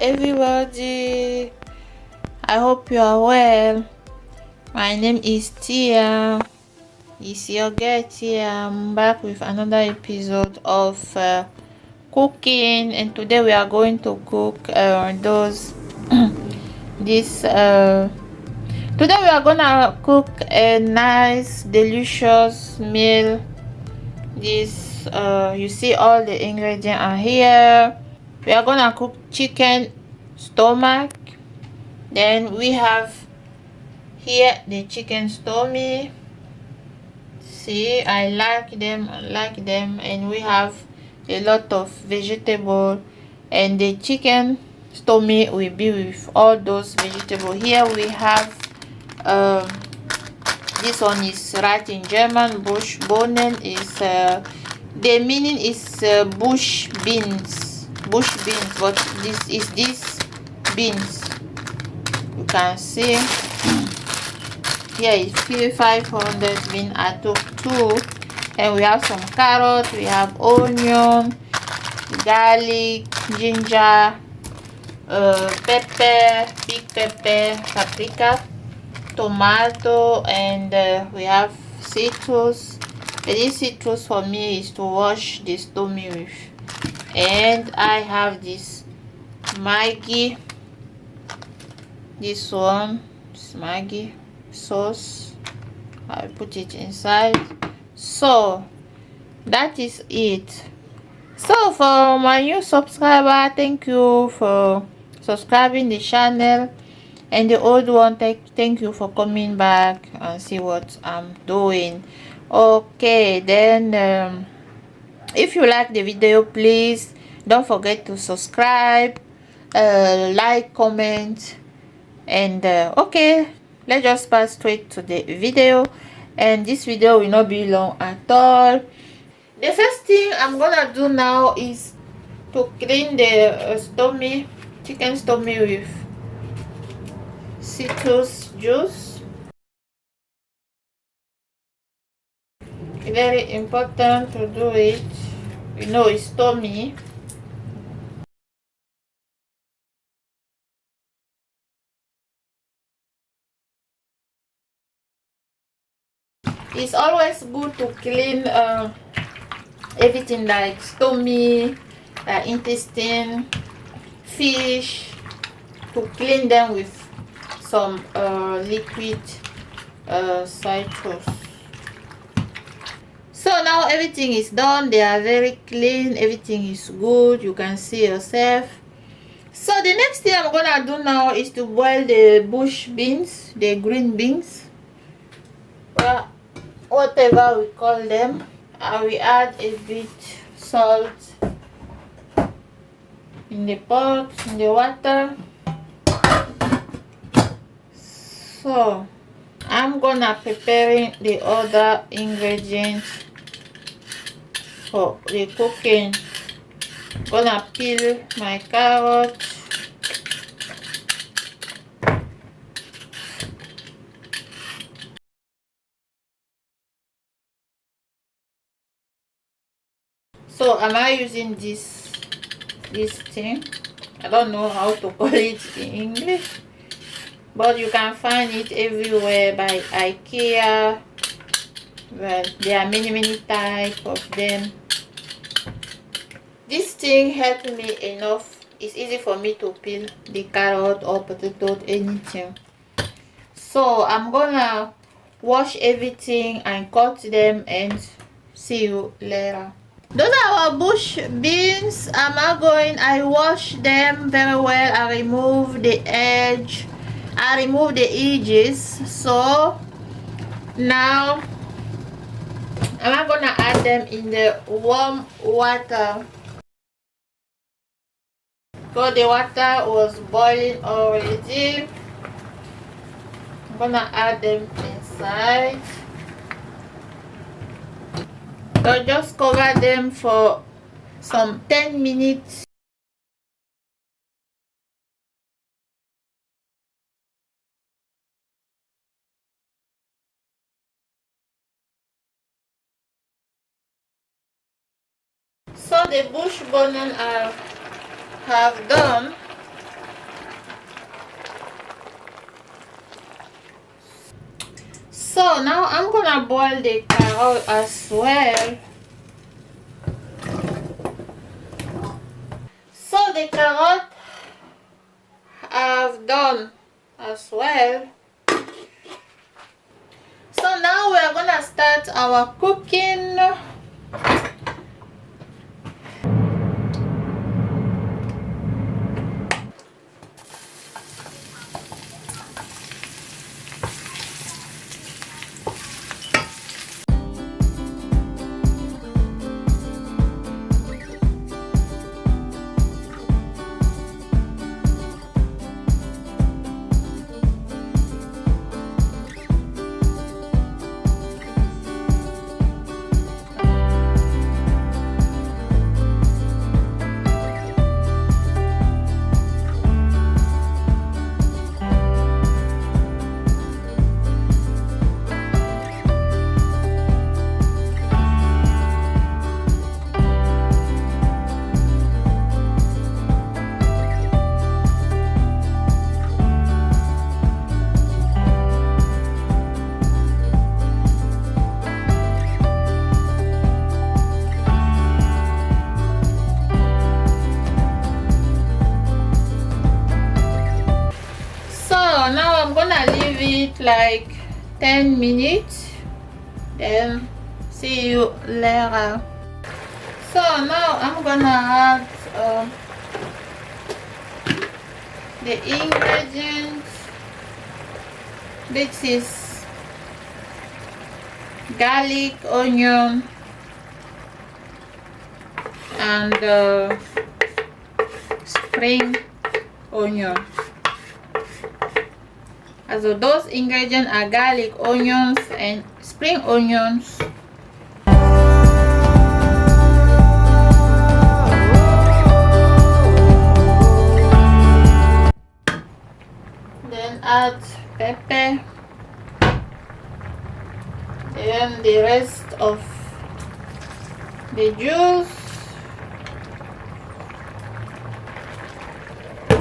everybody, I hope you are well. My name is Tia. It's your girl Tia. I'm back with another episode of cooking, and today we are going to cook this today we are gonna cook a nice delicious meal. This you see all the ingredients are here. We are gonna cook chicken stomach. Then we have here the chicken stomach. See, I like them, and we have a lot of vegetable, and the chicken stomach will be with all those vegetables. Here we have this one is right in German. Buschbohnen is the meaning is bush beans, but this is this beans. You can see here is 500 beans. I took 2, and we have some carrot, we have onion, garlic, ginger, pepper, big pepper, paprika, tomato, and we have citrus. This citrus for me is to wash the stomach with, and I have this Maggi. This one is Maggi sauce. I put it inside. So that is it. So for my new subscriber, thank you for subscribing the channel, and the old one, thank you for coming back and see what I'm doing. Okay, then if you like the video, please don't forget to subscribe, like, comment, and okay, let's just pass straight to the video, and this video will not be long at all. The first thing I'm gonna do now is to clean the chicken stomach with citrus juice. Very important to do it. You know, it's stomach. It's always good to clean everything like stomach, intestine, fish, to clean them with some liquid citrus. So now everything is done. They are very clean, everything is good, you can see yourself. So the next thing I'm gonna do now is to boil the bush beans, the green beans, well, whatever we call them. I will add a bit salt in the pot, in the water. So I'm gonna preparing the other ingredients for the cooking. Gonna peel my carrot, so am I using this thing? I don't know how to call it in English, but you can find it everywhere by IKEA. Well, there are many types of them. This thing helped me enough. It's easy for me to peel the carrot or potato, anything. So I'm gonna wash everything and cut them, and see you later. Those are our bush beans. I wash them very well. I remove the edge, I remove the edges. So now I'm gonna add them in the warm water. So the water was boiling already. I'm gonna add them inside. So just cover them for some 10 minutes. So the bush bonen I have done. So now I'm gonna boil the carrot as well. So the carrot I've done as well. So now we're gonna start our cooking. Now I'm gonna leave it like 10 minutes, then see you later. So now I'm gonna add the ingredients. This is garlic, onion, and spring onion. So those ingredients are garlic, onions, and spring onions. Then add pepper. Then the rest of the juice.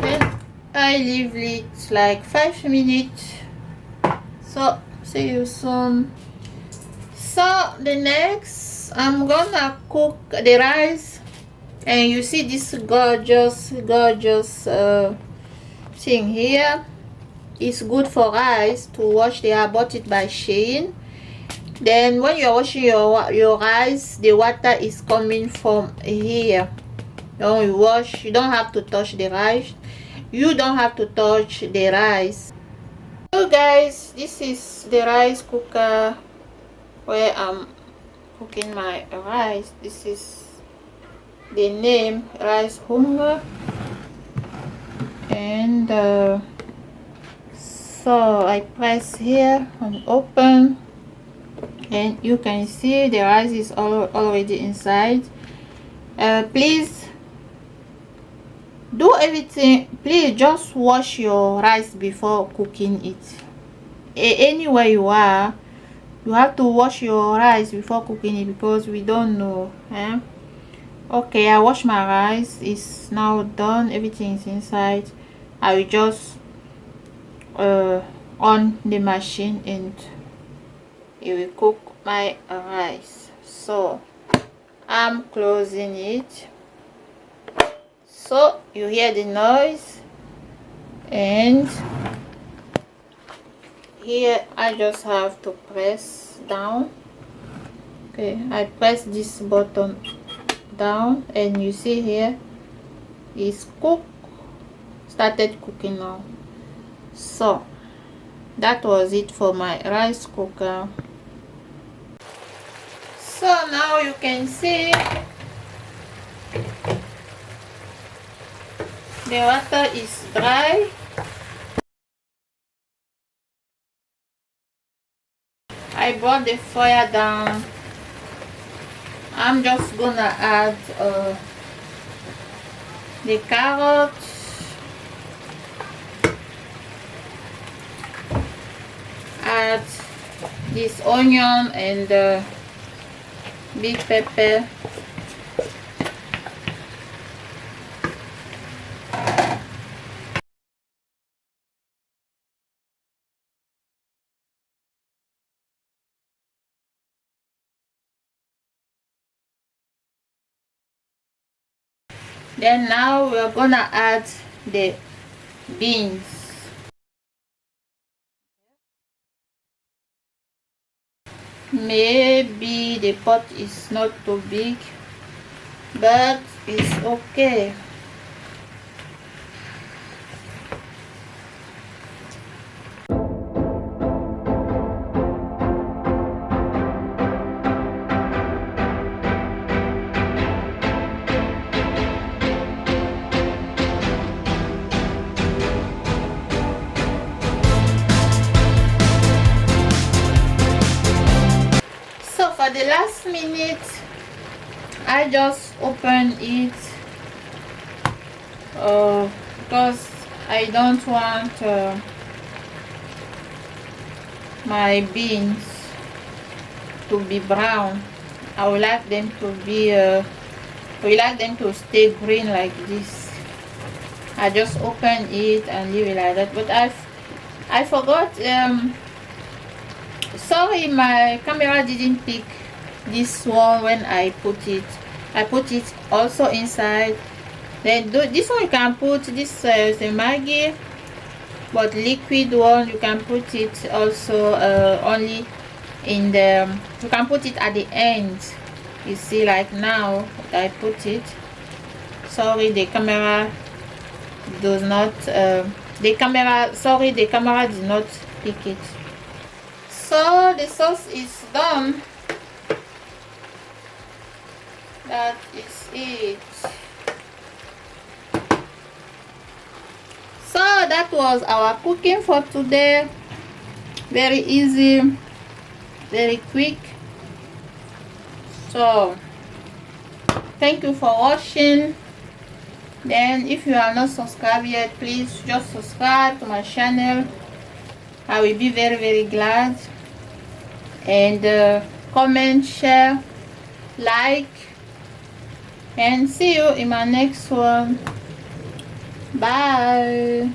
Then I leave it like 5 minutes. So see you soon. So the next I'm gonna cook the rice, and you see this gorgeous thing here. It's good for rice to wash. They are bought it by Shein. Then when you're washing your rice, the water is coming from here. Don't you wash, you don't have to touch the rice. You don't have to touch the rice. So guys, this is the rice cooker where I'm cooking my rice. This is the name, rice hunger. And so I press here and open, and you can see the rice is already inside. Please do everything, please just wash your rice before cooking it. Anywhere you are, you have to wash your rice before cooking it, because we don't know. Okay, I wash my rice. It's now done, everything is inside. I will just on the machine, and it will cook my rice. So I'm closing it. So you hear the noise, and here I just have to press down. Okay, I press this button down, and you see here it's cooked, started cooking now. So that was it for my rice cooker. So now you can see the water is dry. I brought the fire down. I'm just gonna add the carrots, add this onion and big pepper. Then now we're gonna add the beans. Maybe the pot is not too big, but it's okay. So for the last minute, I just open it because I don't want my beans to be brown. I would like them to be stay green like this. I just open it and leave it like that. But I forgot. Sorry, my camera didn't pick this one when I put it. I put it also inside. Then this one you can put this the Maggi, but liquid one you can put it also only in the. You can put it at the end. You see, like now I put it. Sorry, the camera does not. The camera did not pick it. So the sauce is done. That is it. So that was our cooking for today. Very easy, very quick. So thank you for watching. Then if you are not subscribed yet, please just subscribe to my channel. I will be very glad. And comment, share, like, and see you in my next one. Bye.